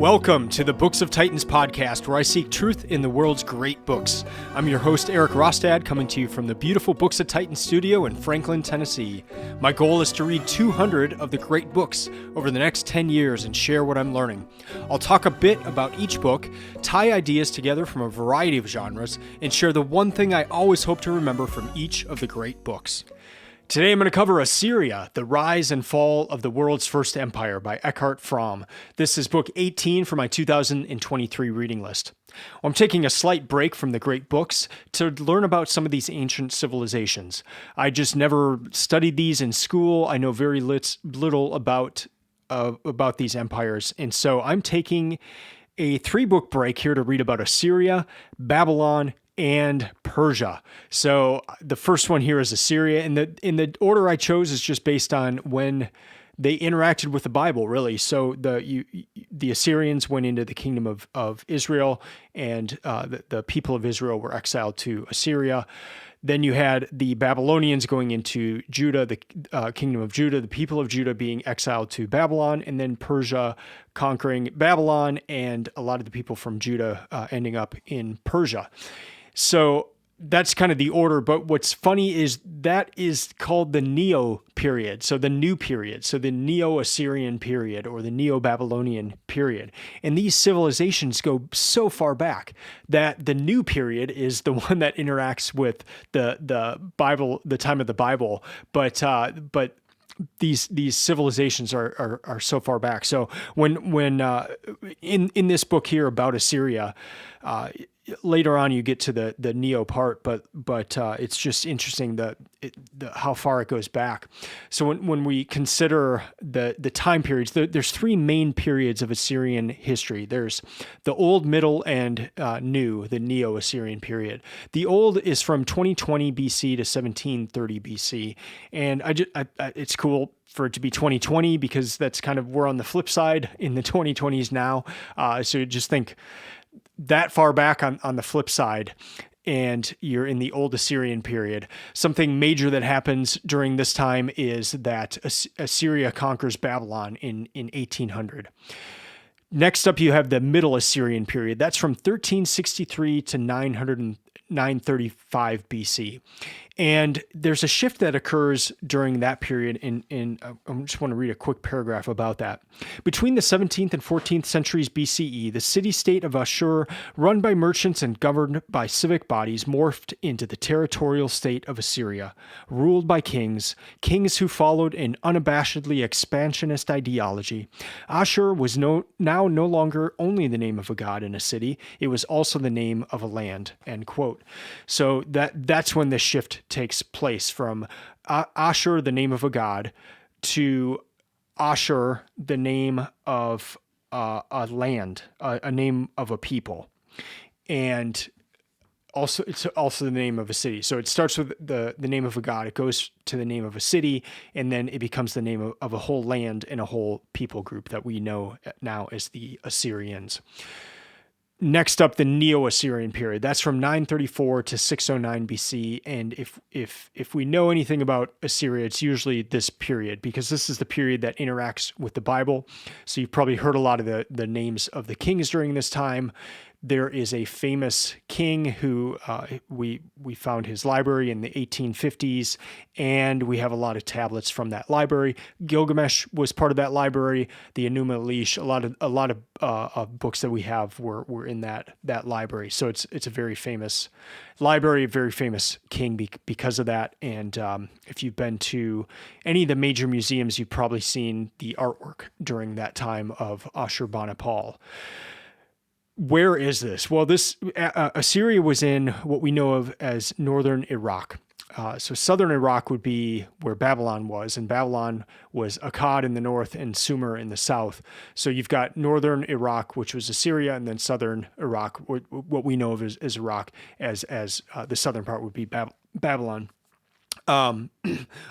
Welcome to the Books of Titans podcast, where I seek truth in the world's great books. I'm your host, Eric Rostad, coming to you from the beautiful Books of Titans studio in Franklin, Tennessee. My goal is to read 200 of the great books over the next 10 years and share what I'm learning. I'll talk a bit about each book, tie ideas together from a variety of genres, and share the one thing I always hope to remember from each of the great books. Today I'm going to cover Assyria, The Rise and Fall of the World's First Empire by Eckart Frahm. This is book 18 for my 2023 reading list. I'm taking a slight break from the great books to learn about some of these ancient civilizations. I just never studied these in school. I know very little about these empires, and so I'm taking a 3-book break here to read about Assyria, Babylon, and Persia. So the first one here is Assyria, and in the order I chose is just based on when they interacted with the Bible, really. So the Assyrians went into the kingdom of Israel, and the people of Israel were exiled to Assyria. Then you had the Babylonians going into Judah, the kingdom of Judah, the people of Judah being exiled to Babylon, and then Persia conquering Babylon, and a lot of the people from Judah ending up in Persia. So that's kind of the order, but what's funny is that is called the Neo period, so the new period, so the Neo-Assyrian period or the Neo-Babylonian period. And these civilizations go so far back that the new period is the one that interacts with the Bible, the time of the Bible, but these civilizations are so far back. So when in this book here about Assyria, later on you get to the Neo part, but it's just interesting how far it goes back. So when we consider the time periods, there's 3 main periods of Assyrian history. There's the Old, Middle, and New, the Neo-Assyrian period. The Old is from 2020 BC to 1730 BC, and it's cool for it to be 2020 because that's kind of, we're on the flip side in the 2020s now. So just think that far back on the flip side, and you're in the Old Assyrian period. Something major that happens during this time is that Assyria conquers Babylon in 1800. Next up, you have the Middle Assyrian period. That's from 1363 to 935 BC. And there's a shift that occurs during that period. I just want to read a quick paragraph about that. Between the 17th and 14th centuries BCE, the city-state of Ashur, run by merchants and governed by civic bodies, morphed into the territorial state of Assyria, ruled by kings who followed an unabashedly expansionist ideology. Ashur was now no longer only the name of a god in a city, it was also the name of a land, end quote. So that's when the shift takes place from Ashur, the name of a god, to Ashur, the name of a land, a name of a people, and also it's also the name of a city. So it starts with the name of a god, it goes to the name of a city, and then it becomes the name of a whole land and a whole people group that we know now as the Assyrians. Next up, the Neo-Assyrian period. That's from 934 to 609 BC. And if we know anything about Assyria, it's usually this period, because this is the period that interacts with the Bible. So you've probably heard a lot of the names of the kings during this time. There is a famous king who we found his library in the 1850s, and we have a lot of tablets from that library. Gilgamesh was part of that library. The Enuma Elish, a lot of books that we have were in that library. So it's a very famous library, a very famous king because of that. And if you've been to any of the major museums, you've probably seen the artwork during that time of Ashurbanipal. Where is this? Well, Assyria was in what we know of as northern Iraq. So southern Iraq would be where Babylon was, and Babylon was Akkad in the north and Sumer in the south. So you've got northern Iraq, which was Assyria, and then southern Iraq, what we know of as Iraq, as the southern part would be Babylon. A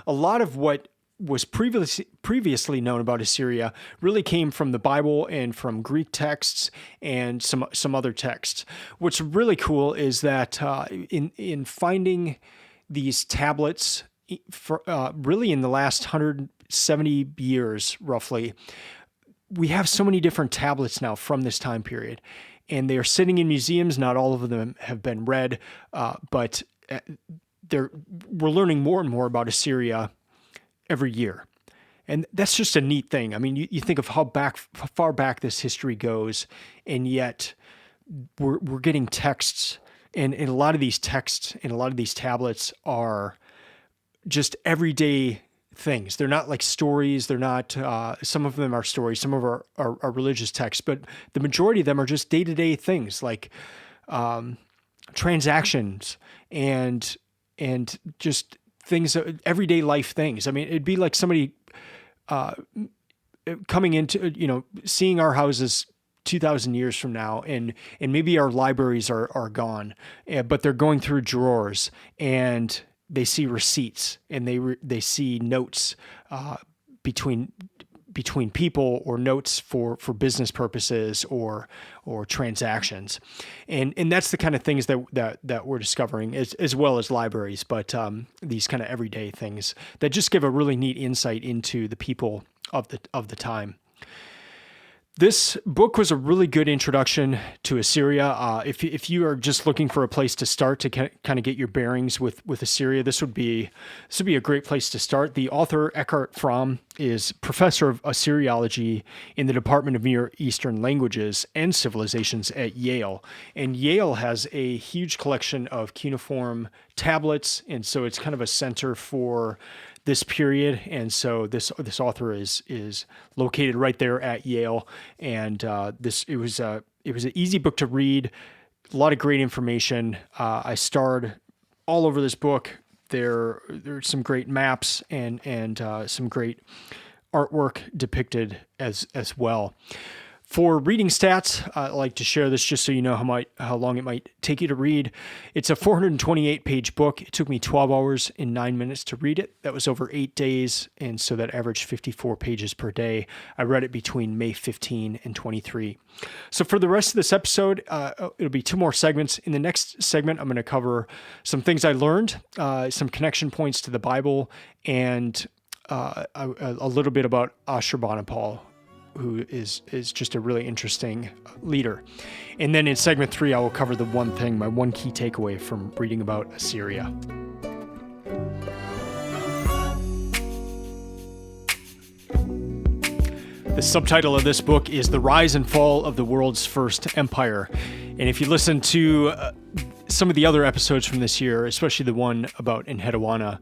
lot of what was previously known about Assyria really came from the Bible and from Greek texts and some other texts. What's really cool is that in finding these tablets, really in the last 170 years roughly, we have so many different tablets now from this time period, and they are sitting in museums. Not all of them have been read, but we're learning more and more about Assyria every year. And that's just a neat thing. I mean, you think of how far back this history goes, and yet we're getting texts, and a lot of these texts and a lot of these tablets are just everyday things. They're not like stories. They're not, some of them are stories, some of them are religious texts, but the majority of them are just day-to-day things like transactions and just things, everyday life things. I mean, it'd be like somebody coming into, seeing our houses 2,000 years from now, and maybe our libraries are gone, but they're going through drawers and they see receipts and they see notes between people, or notes for business purposes or transactions, and that's the kind of things that we're discovering, as well as libraries, but these kind of everyday things that just give a really neat insight into the people of the time. This book was a really good introduction to Assyria. If you are just looking for a place to start to kind of get your bearings with Assyria, this would be a great place to start. The author, Eckart Frahm, is professor of Assyriology in the Department of Near Eastern Languages and Civilizations at Yale. And Yale has a huge collection of cuneiform tablets, and so it's kind of a center for this period, and so this author is located right there at Yale, and it was an easy book to read, a lot of great information. I starred all over this book. There's some great maps and some great artwork depicted as well. For reading stats, I like to share this just so you know how long it might take you to read. It's a 428-page book. It took me 12 hours and 9 minutes to read it. That was over 8 days, and so that averaged 54 pages per day. I read it between May 15 and 23. So for the rest of this episode, it'll be 2 more segments. In the next segment, I'm going to cover some things I learned, some connection points to the Bible, and a little bit about Ashurbanipal, who is just a really interesting leader. And then in segment 3, I will cover the one thing, my one key takeaway from reading about Assyria. The subtitle of this book is The Rise and Fall of the World's First Empire. And if you listen to some of the other episodes from this year, especially the one about Enheduanna,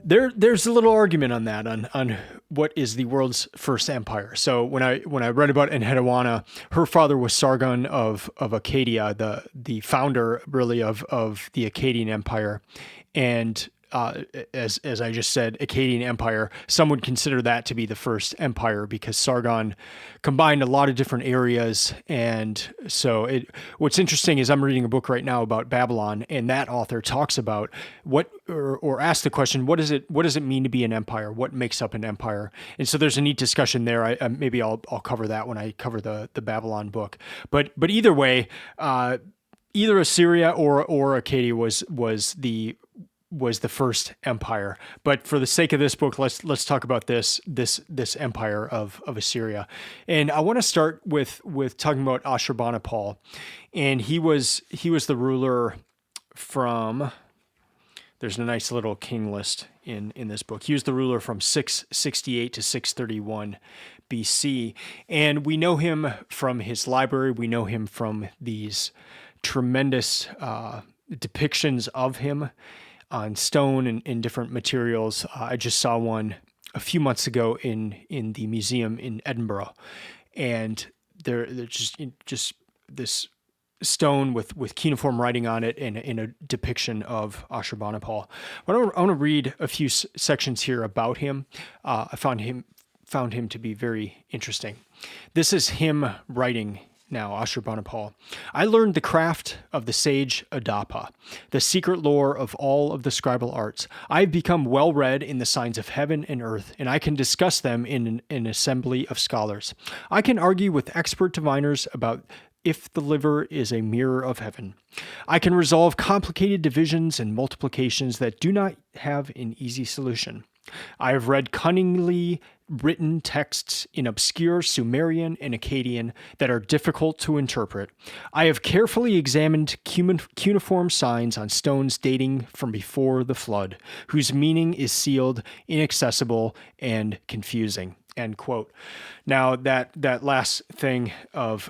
there's a little argument on that, on what is the world's first empire. So when I read about Enheduanna, her father was Sargon of Acadia, the founder really of the Akkadian Empire, and as I just said, Akkadian Empire, some would consider that to be the first empire because Sargon combined a lot of different areas. And so what's interesting is I'm reading a book right now about Babylon, and that author talks about or asks the question, what does it mean to be an empire? What makes up an empire? And so there's a neat discussion there. Maybe I'll cover that when I cover the Babylon book. But either way, either Assyria or Acadia was the first empire. But for the sake of this book, let's talk about this empire of Assyria. And I want to start with talking about Ashurbanipal. And he was the ruler from, there's a nice little king list in this book. He was the ruler from 668 to 631 BC. And we know him from his library. We know him from these tremendous depictions of him on stone and in different materials. I just saw one a few months ago in the museum in Edinburgh, and they're just this stone with cuneiform writing on it and in a depiction of Ashurbanipal. But I want to read a few sections here about him. I found him to be very interesting. This is him writing now, Ashurbanipal. I learned the craft of the sage Adapa, the secret lore of all of the scribal arts. I have become well read in the signs of heaven and earth, and I can discuss them in an assembly of scholars. I can argue with expert diviners about if the liver is a mirror of heaven. I can resolve complicated divisions and multiplications that do not have an easy solution. I have read cunningly written texts in obscure Sumerian and Akkadian that are difficult to interpret. I have carefully examined cuneiform signs on stones dating from before the flood, whose meaning is sealed, inaccessible, and confusing. End quote. Now, that last thing of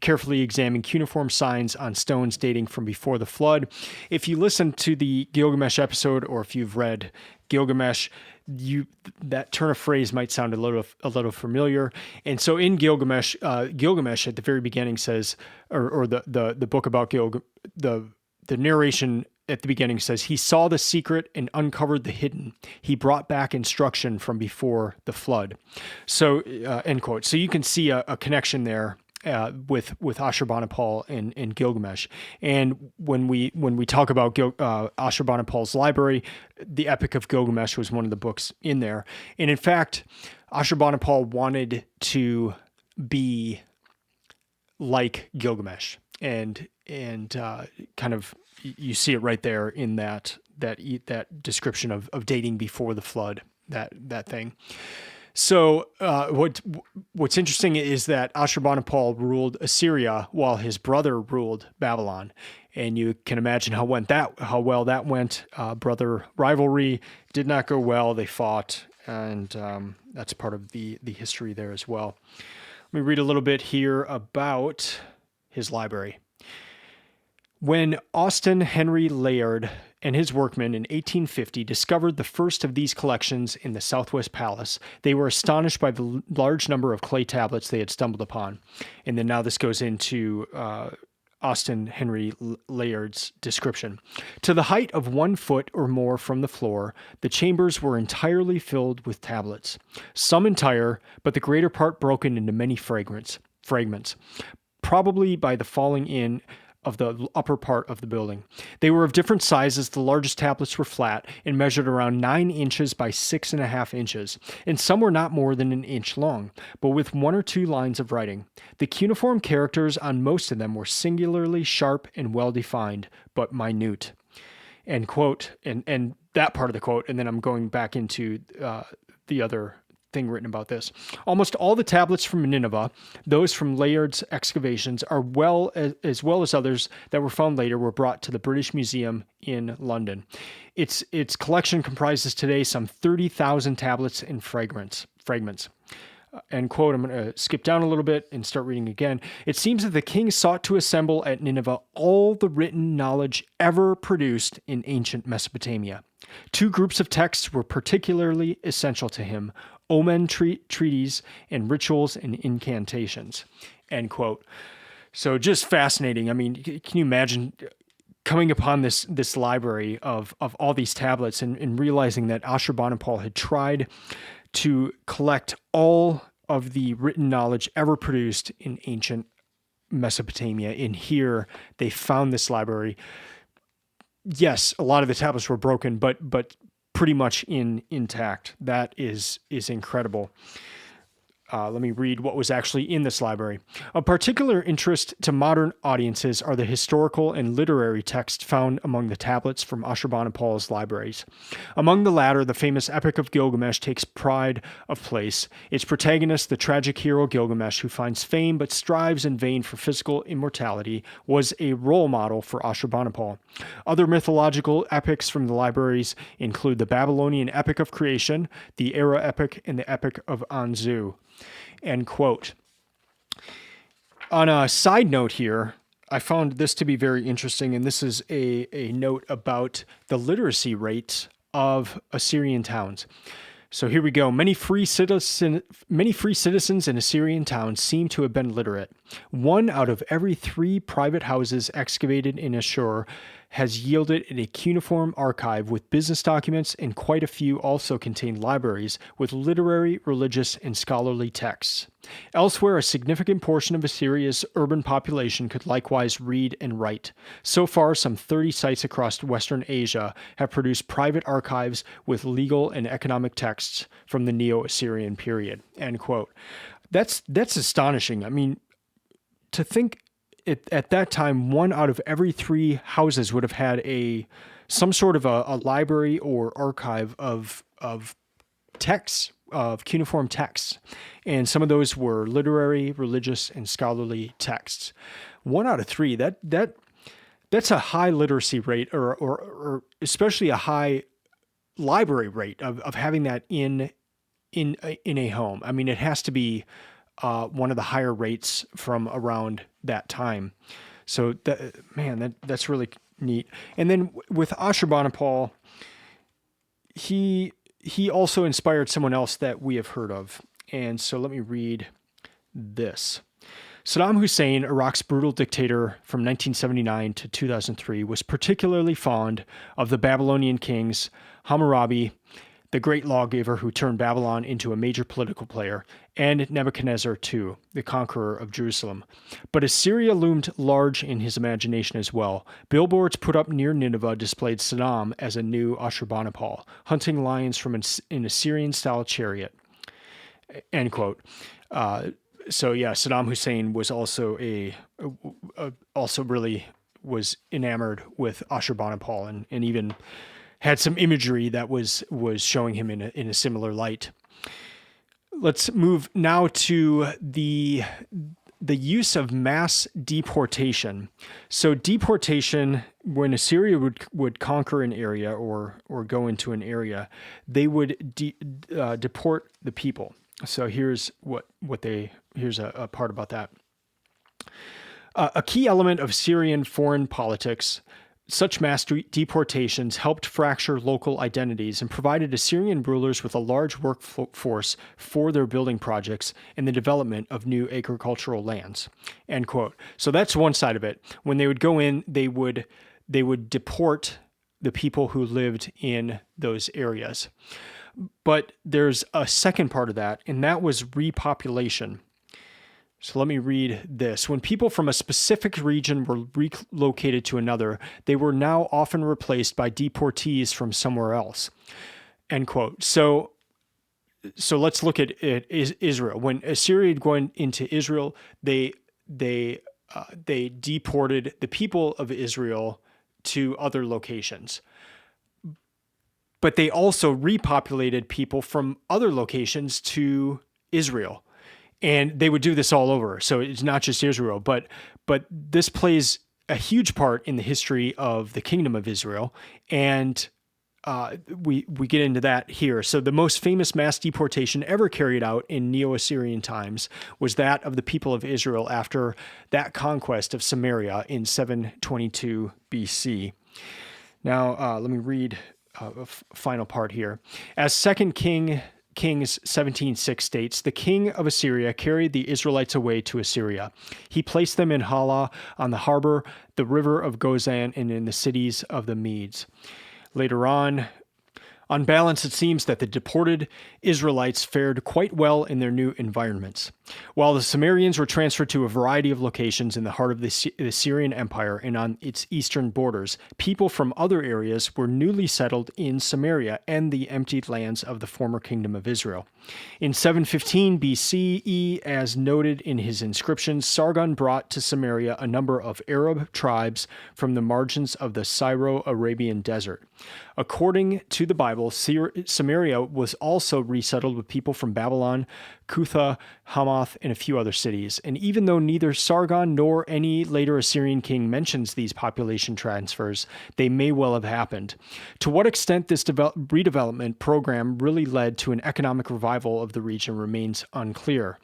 carefully examine cuneiform signs on stones dating from before the flood. If you listen to the Gilgamesh episode, or if you've read Gilgamesh, that turn of phrase might sound a little familiar. And so in Gilgamesh, Gilgamesh at the very beginning says, or the book about the narration at the beginning says, he saw the secret and uncovered the hidden. He brought back instruction from before the flood. So, end quote. So you can see a connection there with Ashurbanipal and Gilgamesh. And when we talk about Ashurbanipal's library, the Epic of Gilgamesh was one of the books in there. And in fact, Ashurbanipal wanted to be like Gilgamesh, and kind of you see it right there in that description of dating before the flood, that thing. So what's interesting is that Ashurbanipal ruled Assyria while his brother ruled Babylon, and you can imagine how well that went. Brother rivalry did not go well. They fought, and that's part of the history there as well. Let me read a little bit here about his library. When Austin Henry Layard and his workmen in 1850 discovered the first of these collections in the Southwest Palace, they were astonished by the large number of clay tablets they had stumbled upon. And then now this goes into Austin Henry Layard's description. To the height of 1 foot or more from the floor, the chambers were entirely filled with tablets, some entire, but the greater part broken into many fragments, probably by the falling in of the upper part of the building. They were of different sizes. The largest tablets were flat and measured around 9 inches by 6.5 inches, and some were not more than an inch long, but with 1 or 2 lines of writing. The cuneiform characters on most of them were singularly sharp and well-defined, but minute. End quote, and that part of the quote, and then I'm going back into the other thing written about this. Almost all the tablets from Nineveh, those from Layard's excavations, as well as others that were found later, were brought to the British Museum in London. Its collection comprises today some 30,000 tablets and fragments. End quote. I'm going to skip down a little bit and start reading again. It seems that the king sought to assemble at Nineveh all the written knowledge ever produced in ancient Mesopotamia. 2 groups of texts were particularly essential to him: omen treaties and rituals and incantations. End quote. So just fascinating. I mean, can you imagine coming upon this library of all these tablets and realizing that Ashurbanipal had tried to collect all of the written knowledge ever produced in ancient Mesopotamia. And here they found this library. Yes, a lot of the tablets were broken, but pretty much intact. That is incredible. Let me read what was actually in this library. Of particular interest to modern audiences are the historical and literary texts found among the tablets from Ashurbanipal's libraries. Among the latter, the famous Epic of Gilgamesh takes pride of place. Its protagonist, the tragic hero Gilgamesh, who finds fame but strives in vain for physical immortality, was a role model for Ashurbanipal. Other mythological epics from the libraries include the Babylonian Epic of Creation, the Era Epic, and the Epic of Anzu. End quote. On a side note here, I found this to be very interesting, and this is a note about the literacy rates of Assyrian towns. So here we go. Many free citizens in Assyrian towns seem to have been literate. 1 out of every 3 private houses excavated in Ashur has yielded a cuneiform archive with business documents, and quite a few also contain libraries with literary, religious, and scholarly texts. Elsewhere, a significant portion of Assyria's urban population could likewise read and write. So far, some 30 sites across Western Asia have produced private archives with legal and economic texts from the Neo-Assyrian period. End quote. That's astonishing. I mean, to think at that time, 1 out of every 3 houses would have had some sort of a library or archive of texts, of cuneiform texts. And some of those were literary, religious, and scholarly texts. 1 out of 3, that's a high literacy rate, or especially a high library rate of having that in a home. I mean, it has to be one of the higher rates from around that time. So that's really neat. And then with Ashurbanipal, he also inspired someone else that we have heard of. And so let me read this. Saddam Hussein, Iraq's brutal dictator from 1979 to 2003, was particularly fond of the Babylonian kings Hammurabi, the great lawgiver who turned Babylon into a major political player, and Nebuchadnezzar II, the conqueror of Jerusalem. But Assyria loomed large in his imagination as well. Billboards put up near Nineveh displayed Saddam as a new Ashurbanipal, hunting lions from an Assyrian-style chariot. End quote. So yeah, Saddam Hussein was also also really was enamored with Ashurbanipal, and even had some imagery that was showing him in a similar light. Let's move now to the use of mass deportation. So deportation, when Assyria would conquer an area or go into an area, they would deport the people. So here's here's a part about that. A key element of Syrian foreign politics, such mass deportations helped fracture local identities and provided Assyrian rulers with a large workforce for their building projects and the development of new agricultural lands. End quote. So that's one side of it. When they would go in, they would deport the people who lived in those areas. But there's a second part of that, and that was repopulation. So let me read this. When people from a specific region were relocated to another, they were now often replaced by deportees from somewhere else. End quote. So let's look at Israel. When Assyria went into Israel, they deported the people of Israel to other locations. But they also repopulated people from other locations to Israel. And they would do this all over. So it's not just Israel, but this plays a huge part in the history of the Kingdom of Israel. And we get into that here. So the most famous mass deportation ever carried out in Neo-Assyrian times was that of the people of Israel after that conquest of Samaria in 722 BC. Now, let me read a final part here. As 2 Kings 17:6 states, the king of Assyria carried the Israelites away to Assyria. He placed them in Hala, on the harbor, the river of Gozan, and in the cities of the Medes. Later on balance, it seems that the deported Israelites fared quite well in their new environments. While the Sumerians were transferred to a variety of locations in the heart of the Assyrian Empire and on its eastern borders, people from other areas were newly settled in Samaria and the emptied lands of the former kingdom of Israel. In 715 BCE, as noted in his inscriptions, Sargon brought to Samaria a number of Arab tribes from the margins of the Syro-Arabian desert. According to the Bible, Samaria was also resettled with people from Babylon, Cutha, Hamath, and a few other cities. And even though neither Sargon nor any later Assyrian king mentions these population transfers, they may well have happened. To what extent this redevelopment program really led to an economic revival of the region remains unclear.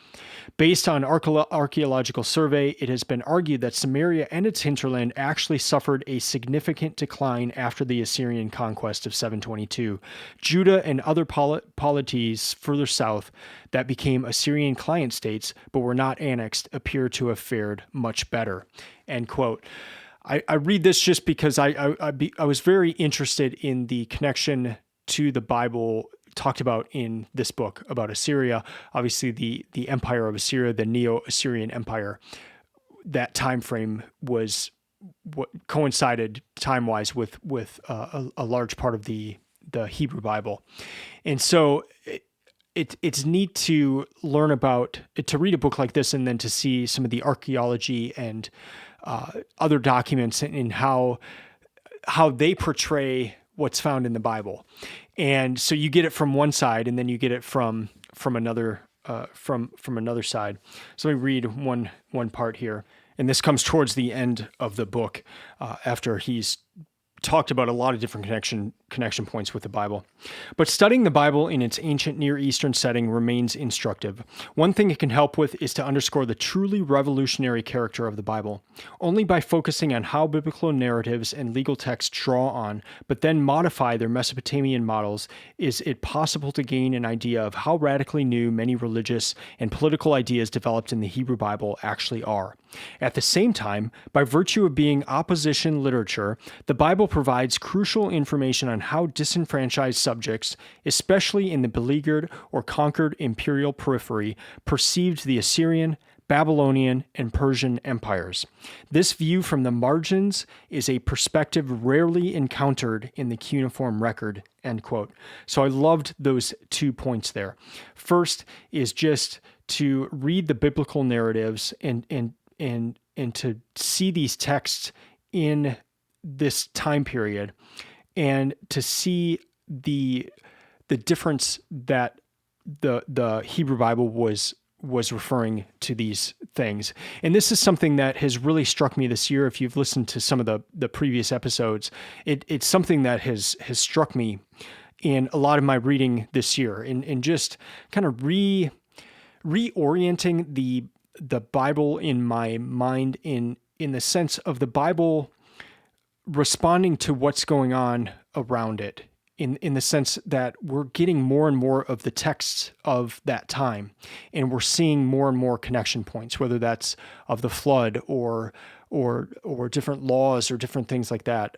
Based on archaeological survey, it has been argued that Samaria and its hinterland actually suffered a significant decline after the Assyrian conquest of 722. Judah and other polities further south that became Assyrian client states but were not annexed appear to have fared much better. End quote. I read this just because I was very interested in the connection to the Bible talked about in this book about Assyria. Obviously, the empire of Assyria, the Neo-Assyrian Empire, that time frame was what coincided time-wise with a large part of the Hebrew Bible. And so it's neat to learn about, to read a book like this and then to see some of the archaeology and other documents and how they portray what's found in the Bible. And so you get it from one side, and then you get it from another from another side. So let me read one part here, and this comes towards the end of the book, after he's talked about a lot of different connection points with the Bible. But studying the Bible in its ancient Near Eastern setting remains instructive. One thing it can help with is to underscore the truly revolutionary character of the Bible. Only by focusing on how biblical narratives and legal texts draw on, but then modify their Mesopotamian models, is it possible to gain an idea of how radically new many religious and political ideas developed in the Hebrew Bible actually are. At the same time, by virtue of being opposition literature, the Bible provides crucial information on how disenfranchised subjects, especially in the beleaguered or conquered imperial periphery, perceived the Assyrian, Babylonian, and Persian empires. This view from the margins is a perspective rarely encountered in the cuneiform record, end quote. So I loved those 2 points there. First is just to read the biblical narratives and to see these texts in this time period, and to see the difference that the Hebrew Bible was referring to these things. And this is something that has really struck me this year. If you've listened to some of the previous episodes, it's something that has struck me in a lot of my reading this year, and just kind of reorienting the Bible in my mind in the sense of the Bible responding to what's going on around it, in the sense that we're getting more and more of the texts of that time, and we're seeing more and more connection points, whether that's of the flood or different laws or different things like that.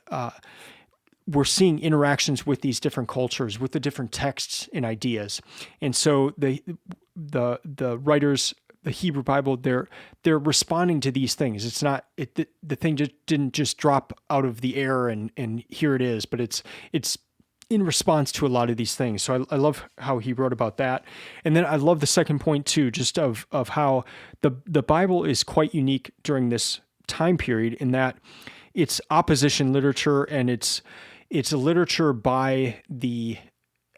We're seeing interactions with these different cultures, with the different texts and ideas. And so the writers, the Hebrew Bible, they're responding to these things. It's not the thing didn't just drop out of the air and here it is, but it's in response to a lot of these things. So I love how he wrote about that. And then I love the second point too, just of how the Bible is quite unique during this time period, in that it's opposition literature, and it's literature by the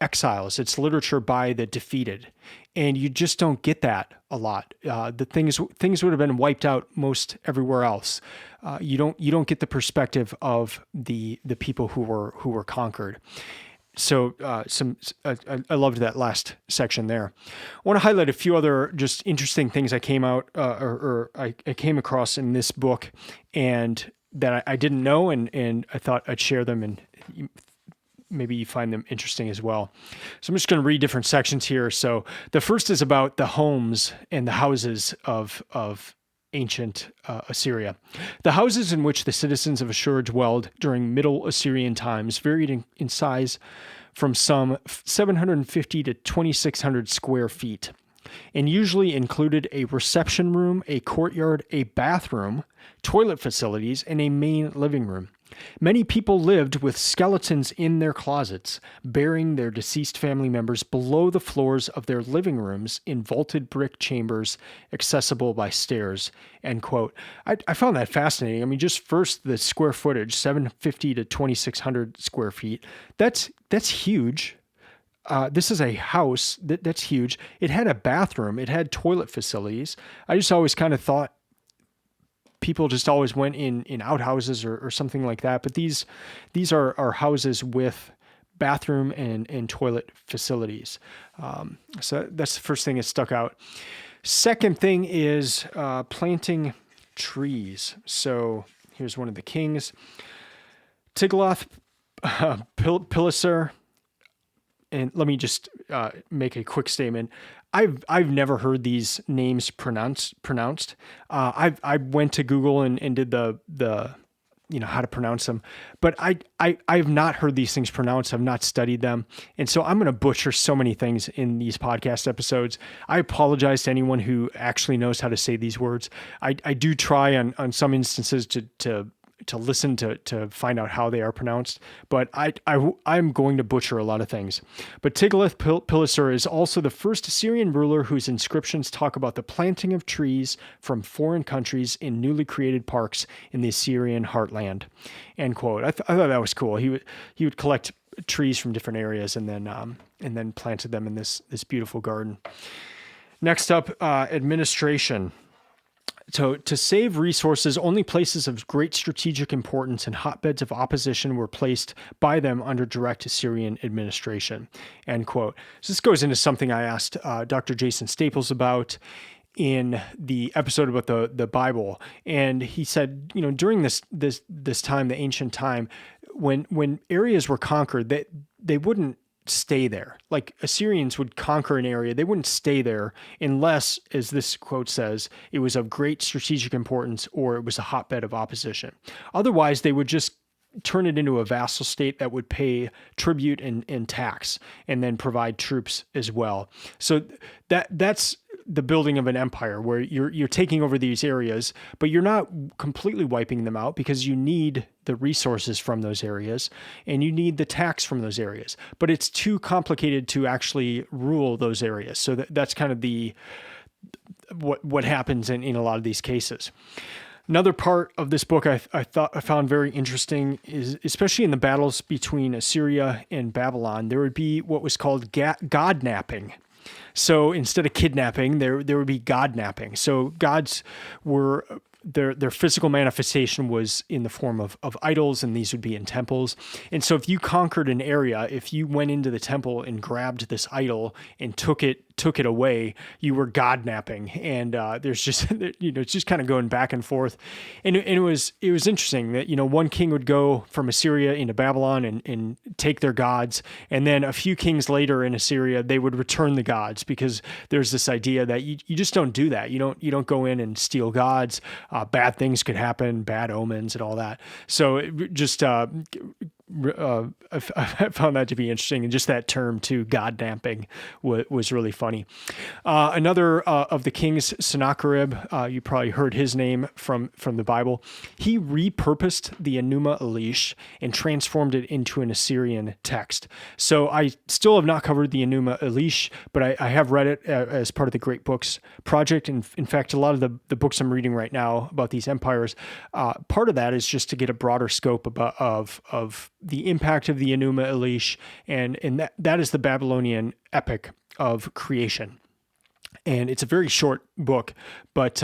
exiles. It's literature by the defeated. And you just don't get that a lot. The things would have been wiped out most everywhere else. You don't get the perspective of the people who were conquered. So I loved that last section there. I want to highlight a few other just interesting things I came across in this book, and that I didn't know, and I thought I'd share them, and maybe you find them interesting as well. So I'm just going to read different sections here. So the first is about the homes and the houses of ancient Assyria. The houses in which the citizens of Ashur dwelled during Middle Assyrian times varied in size from some 750 to 2,600 square feet, and usually included a reception room, a courtyard, a bathroom, toilet facilities, and a main living room. Many people lived with skeletons in their closets, burying their deceased family members below the floors of their living rooms in vaulted brick chambers accessible by stairs, end quote. I found that fascinating. I mean, just first the square footage, 750 to 2,600 square feet. That's huge. This is a house that's huge. It had a bathroom. It had toilet facilities. I just always kind of thought people just always went in outhouses or something like that. But these are houses with bathroom and toilet facilities. So that's the first thing that stuck out. Second thing is planting trees. So here's one of the kings, Tiglath-Pileser. And let me just make a quick statement. I've never heard these names pronounced. I went to Google and did the how to pronounce them, but I've not heard these things pronounced. I've not studied them, and so I'm going to butcher so many things in these podcast episodes. I apologize to anyone who actually knows how to say these words. I do try on some instances to listen to find out how they are pronounced, but I'm going to butcher a lot of things. But Tiglath-Pileser is also the first Assyrian ruler whose inscriptions talk about the planting of trees from foreign countries in newly created parks in the Assyrian heartland, end quote. I thought that was cool. He would collect trees from different areas, and then planted them in this beautiful garden. Next up, administration. So to save resources, only places of great strategic importance and hotbeds of opposition were placed by them under direct Assyrian administration, end quote. So this goes into something I asked Dr. Jason Staples about in the episode about the Bible. And he said, during this time, the ancient time, when areas were conquered, they wouldn't stay there. Like Assyrians would conquer an area, they wouldn't stay there unless, as this quote says, it was of great strategic importance or it was a hotbed of opposition. Otherwise, they would just turn it into a vassal state that would pay tribute and tax and then provide troops as well. So that's the building of an empire, where you're taking over these areas, but you're not completely wiping them out, because you need the resources from those areas and you need the tax from those areas. But it's too complicated to actually rule those areas. So that's kind of what happens in a lot of these cases. Another part of this book I found very interesting is, especially in the battles between Assyria and Babylon, there would be what was called god napping. So instead of kidnapping, there would be god napping. So gods were their physical manifestation was in the form of idols, and these would be in temples. And so if you conquered an area, if you went into the temple and grabbed this idol and took it away, you were god napping. And there's just it's just kind of going back and forth. And it was interesting that one king would go from Assyria into Babylon and take their gods, and then a few kings later in Assyria they would return the gods, because there's this idea that you just don't do that. You don't go in and steal gods. Bad things could happen, bad omens and all that. So it just I found that to be interesting, and just that term too, god napping, was really funny. Another of the kings, Sennacherib, you probably heard his name from the Bible. He repurposed the Enuma Elish and transformed it into an Assyrian text. So I still have not covered the Enuma Elish, but I have read it as part of the Great Books Project. And in fact, a lot of the books I'm reading right now about these empires, part of that is just to get a broader scope of the impact of the Enuma Elish, and that is the Babylonian epic of creation. And it's a very short book, but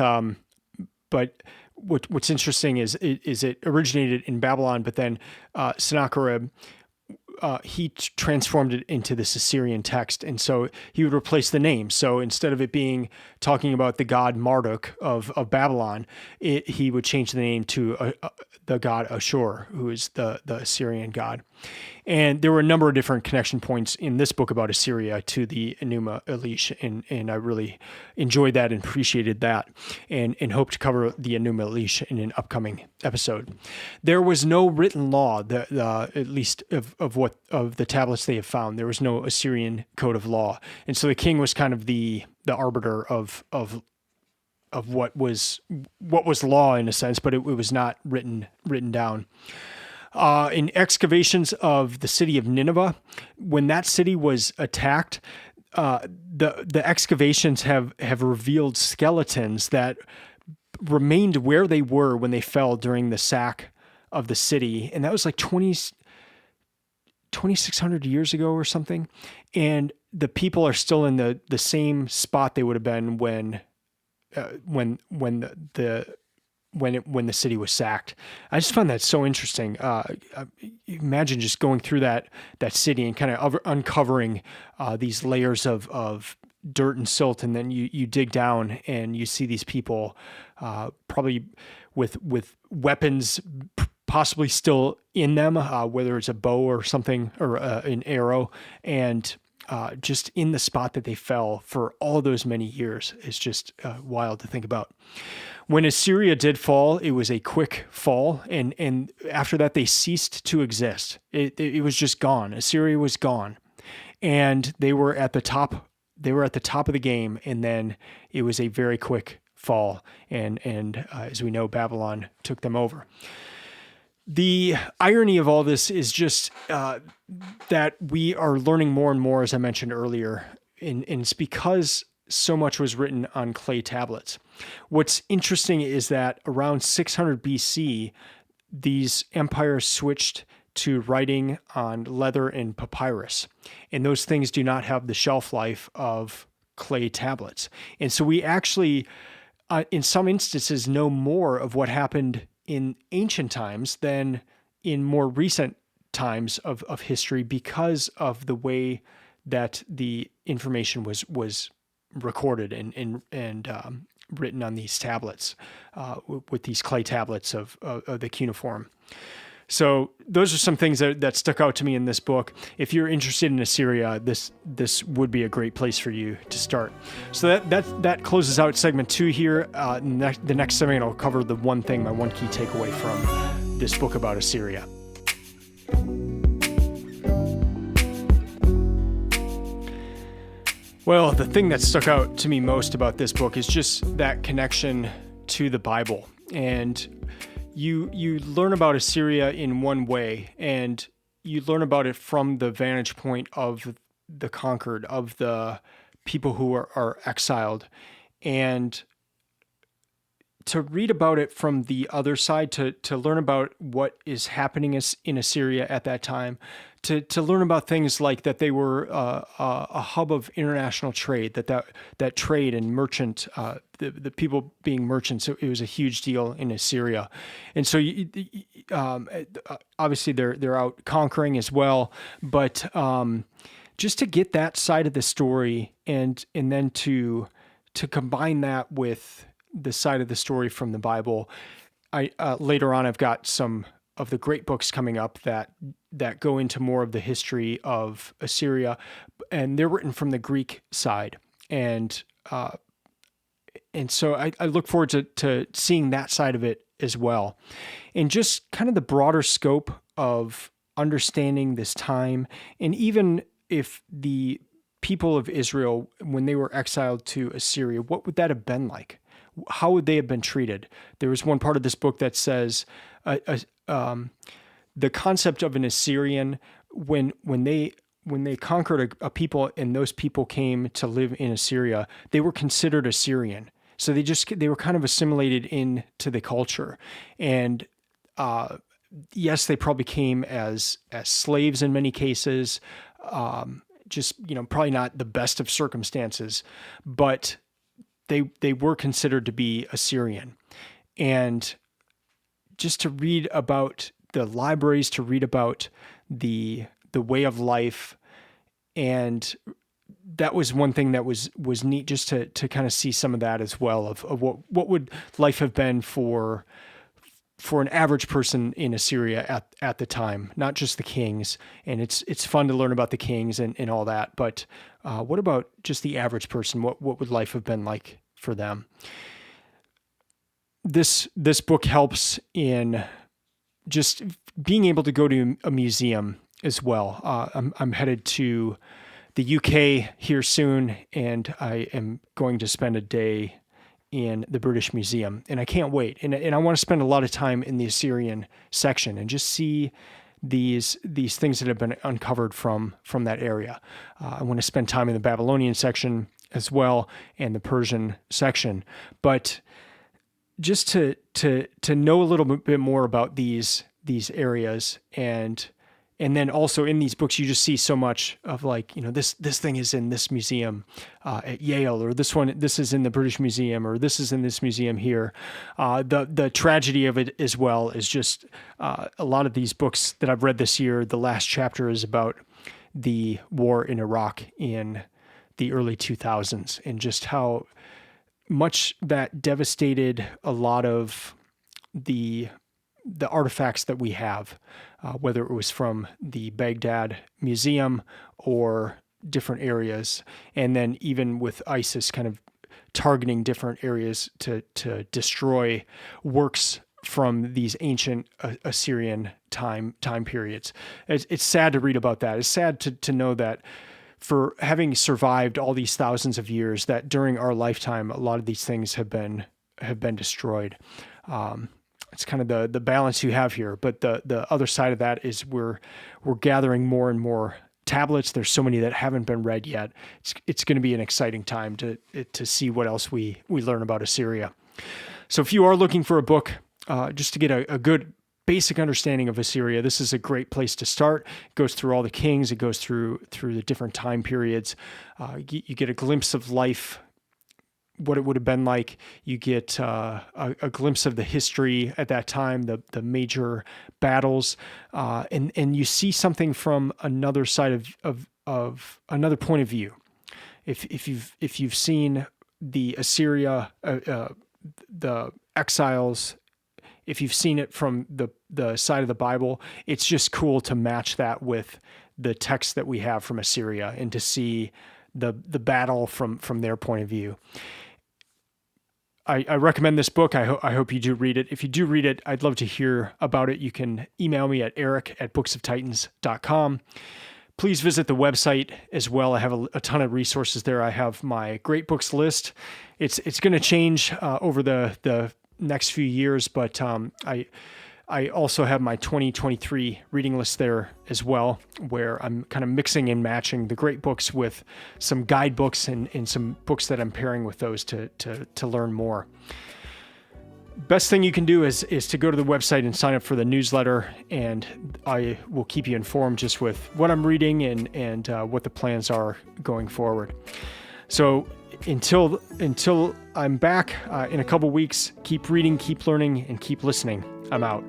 what's interesting is it originated in Babylon, but then Sennacherib, he transformed it into this Assyrian text. And so he would replace the name. So instead of it being talking about the god Marduk of Babylon, he would change the name to the god Ashur, who is the Assyrian god. And there were a number of different connection points in this book about Assyria to the Enuma Elish, and I really enjoyed that and appreciated that, and hope to cover the Enuma Elish in an upcoming episode. There was no written law, at least of the tablets they have found. There was no Assyrian code of law, and so the king was kind of the arbiter of what was law in a sense, but it was not written down. In excavations of the city of Nineveh, when that city was attacked, the excavations have revealed skeletons that remained where they were when they fell during the sack of the city, and that was like 2,600 years ago or something. And the people are still in the same spot they would have been when the city was sacked. I just found that so interesting. Imagine just going through that city and kind of uncovering these layers of dirt and silt, and then you dig down and you see these people probably with weapons possibly still in them, whether it's a bow or something, or an arrow, and just in the spot that they fell for all those many years. It's just wild to think about. When Assyria did fall, it was a quick fall, and after that they ceased to exist. It was just gone. Assyria was gone, and they were at the top. They were at the top of the game, and then it was a very quick fall. And as we know, Babylon took them over. The irony of all this is just that we are learning more and more, as I mentioned earlier, and it's because so much was written on clay tablets. What's interesting is that around 600 BC, these empires switched to writing on leather and papyrus. And those things do not have the shelf life of clay tablets. And so we actually, in some instances, know more of what happened in ancient times than in more recent times of history because of the way that the information was recorded and written on these tablets, with these clay tablets of the cuneiform. So those are some things that stuck out to me in this book. If you're interested in Assyria, this would be a great place for you to start. So that closes out segment 2 here. The next segment I'll cover the one thing, my one key takeaway from this book about Assyria. Well, the thing that stuck out to me most about this book is just that connection to the Bible. And you learn about Assyria in one way, and you learn about it from the vantage point of the conquered, of the people who are exiled. And to read about it from the other side, to learn about what is happening in Assyria at that time, to learn about things like that they were a hub of international trade, that trade and merchant, the people being merchants, it was a huge deal in Assyria. And so obviously they're out conquering as well, but just to get that side of the story and then to combine that with the side of the story from the Bible. Later on, I've got some of the great books coming up that go into more of the history of Assyria, and they're written from the Greek side. And so I look forward to seeing that side of it as well. And just kind of the broader scope of understanding this time, and even if the people of Israel, when they were exiled to Assyria, what would that have been like? How would they have been treated? There was one part of this book that says the concept of an Assyrian, when they conquered a people and those people came to live in Assyria, they were considered Assyrian. So they were kind of assimilated into the culture. And yes, they probably came as slaves in many cases, probably not the best of circumstances, but they were considered to be Assyrian. And just to read about the libraries, to read about the way of life, and that was one thing that was neat, just to kind of see some of that as well, of what would life have been for an average person in Assyria at the time, not just the kings. And it's fun to learn about the kings and all that, but what about just the average person? What would life have been like for them? This book helps in just being able to go to a museum as well. I'm headed to the UK here soon, and I am going to spend a day in the British Museum, and I can't wait. And I want to spend a lot of time in the Assyrian section and just see these things that have been uncovered from that area. I want to spend time in the Babylonian section as well, and the Persian section. But just to know a little bit more about these areas, and then also in these books, you just see so much of, like, this thing is in this museum at Yale, or this is in the British Museum, or this is in this museum here. The tragedy of it as well is just a lot of these books that I've read this year. The last chapter is about the war in Iraq in the early 2000s, and just how much that devastated a lot of the artifacts that we have, whether it was from the Baghdad Museum or different areas. And then even with ISIS kind of targeting different areas to destroy works from these ancient Assyrian time periods. It's sad to read about that. It's sad to know that for having survived all these thousands of years, that during our lifetime, a lot of these things have been destroyed. It's kind of the balance you have here. But the other side of that is we're gathering more and more tablets. There's so many that haven't been read yet. It's going to be an exciting time to see what else we learn about Assyria. So if you are looking for a book, just to get a good basic understanding of Assyria, this is a great place to start. It goes through all the kings. It goes through the different time periods. You get a glimpse of life, what it would have been like. You get a glimpse of the history at that time, the major battles, and you see something from another side of another point of view. If you've seen the Assyria, the exiles, if you've seen it from the side of the Bible, it's just cool to match that with the text that we have from Assyria and to see the battle from their point of view. I recommend this book. I hope you do read it. If you do read it, I'd love to hear about it. You can email me at eric@booksoftitans.com. Please visit the website as well. I have a ton of resources there. I have my great books list. It's going to change over the next few years, but I also have my 2023 reading list there as well, where I'm kind of mixing and matching the great books with some guidebooks and some books that I'm pairing with those to learn more. Best thing you can do is to go to the website and sign up for the newsletter, and I will keep you informed just with what I'm reading and what the plans are going forward. So until I'm back in a couple weeks, keep reading, keep learning, and keep listening. I'm out.